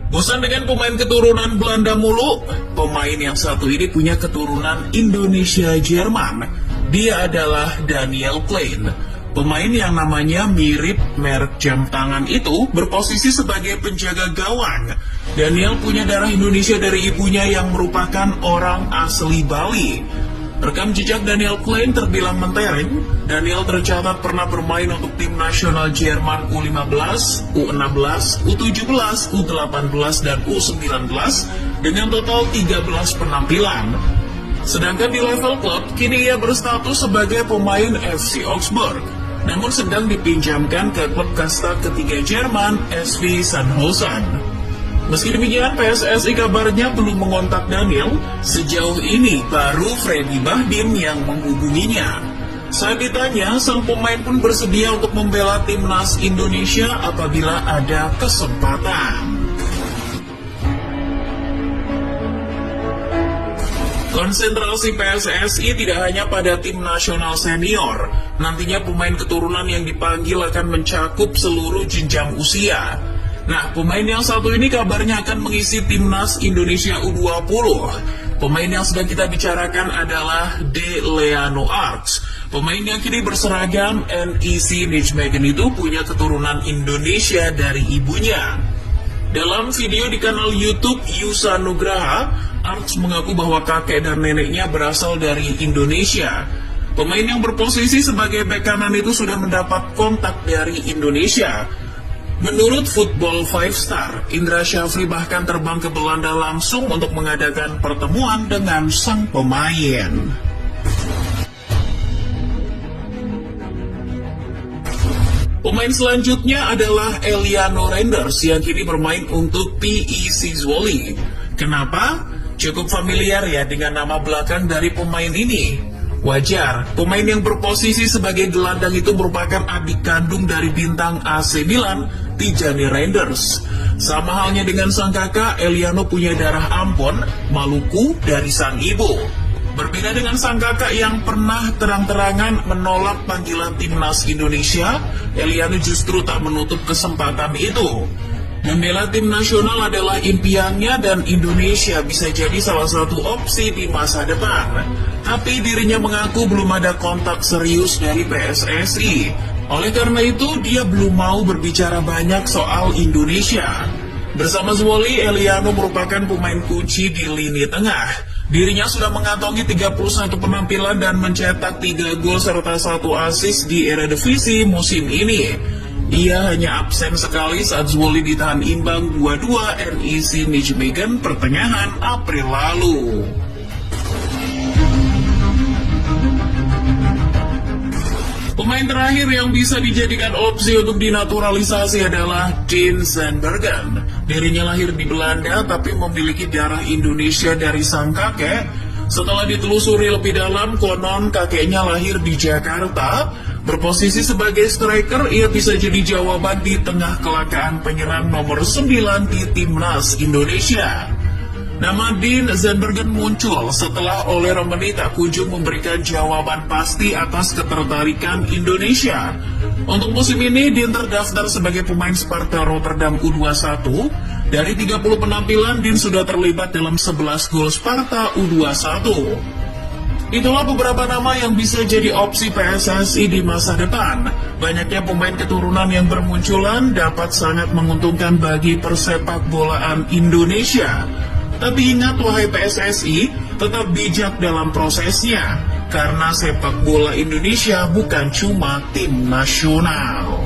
Bosan dengan pemain keturunan Belanda mulu? Pemain yang satu ini punya keturunan Indonesia-Jerman. Dia adalah Daniel Klein. Pemain yang namanya mirip merek jam tangan itu berposisi sebagai penjaga gawang. Daniel punya darah Indonesia dari ibunya yang merupakan orang asli Bali. Rekam jejak Daniel Klein terbilang mentereng. Daniel tercatat pernah bermain untuk tim nasional Jerman U15, U16, U17, U18, dan U19 dengan total 13 penampilan. Sedangkan di level klub, kini ia berstatus sebagai pemain FC Augsburg, namun sedang dipinjamkan ke klub kasta ketiga Jerman, SV Sandhausen. Meski demikian, PSSI kabarnya belum mengontak Daniel. Sejauh ini baru Freddy Bahdim yang menghubunginya. Saat ditanya, sang pemain pun bersedia untuk membela timnas Indonesia apabila ada kesempatan. Konsentrasi PSSI tidak hanya pada tim nasional senior. Nantinya pemain keturunan yang dipanggil akan mencakup seluruh jenjang usia. Nah, pemain yang satu ini kabarnya akan mengisi timnas Indonesia U20. Pemain yang sedang kita bicarakan adalah De Leano Arx. Pemain yang kini berseragam NEC Nijmegen itu punya keturunan Indonesia dari ibunya. Dalam video di kanal YouTube Yusa Nugraha, Arx mengaku bahwa kakek dan neneknya berasal dari Indonesia. Pemain yang berposisi sebagai bek kanan itu sudah mendapat kontak dari Indonesia. Menurut Football 5 Star, Indra Syafri bahkan terbang ke Belanda langsung untuk mengadakan pertemuan dengan sang pemain. Pemain selanjutnya adalah Eliano Reinders yang kini bermain untuk PEC Zwolle. Kenapa? Cukup familiar ya dengan nama belakang dari pemain ini. Wajar, pemain yang berposisi sebagai gelandang itu merupakan adik kandung dari bintang AC Milan, Tijani Reinders. Sama halnya dengan sang kakak, Eliano punya darah Ambon, Maluku dari sang ibu. Berbeda dengan sang kakak yang pernah terang-terangan menolak panggilan timnas Indonesia, Eliano justru tak menutup kesempatan itu. Membela tim nasional adalah impiannya dan Indonesia bisa jadi salah satu opsi di masa depan. Tapi dirinya mengaku belum ada kontak serius dari PSSI. Oleh karena itu, dia belum mau berbicara banyak soal Indonesia. Bersama Zwolle, Eliano merupakan pemain kunci di lini tengah. Dirinya sudah mengantongi 31 penampilan dan mencetak 3 gol serta 1 assist di Eredivisie musim ini. Ia hanya absen sekali saat Zwolle ditahan imbang 2-2 NEC Nijmegen pertengahan April lalu. Pemain terakhir yang bisa dijadikan opsi untuk dinaturalisasi adalah Dean Zandbergen. Dirinya lahir di Belanda tapi memiliki darah Indonesia dari sang kakek. Setelah ditelusuri lebih dalam, konon kakeknya lahir di Jakarta. Berposisi sebagai striker, ia bisa jadi jawaban di tengah kelakaan penyerang nomor 9 di timnas Indonesia. Nama Dean Zandbergen muncul setelah Ole Romani tak kunjung memberikan jawaban pasti atas ketertarikan Indonesia. Untuk musim ini, Dean terdaftar sebagai pemain Sparta Rotterdam U21. Dari 30 penampilan, Dean sudah terlibat dalam 11 gol Sparta U21. Itulah beberapa nama yang bisa jadi opsi PSSI di masa depan. Banyaknya pemain keturunan yang bermunculan dapat sangat menguntungkan bagi persepak bolaan Indonesia. Tapi ingat wahai PSSI, tetap bijak dalam prosesnya, karena sepak bola Indonesia bukan cuma tim nasional.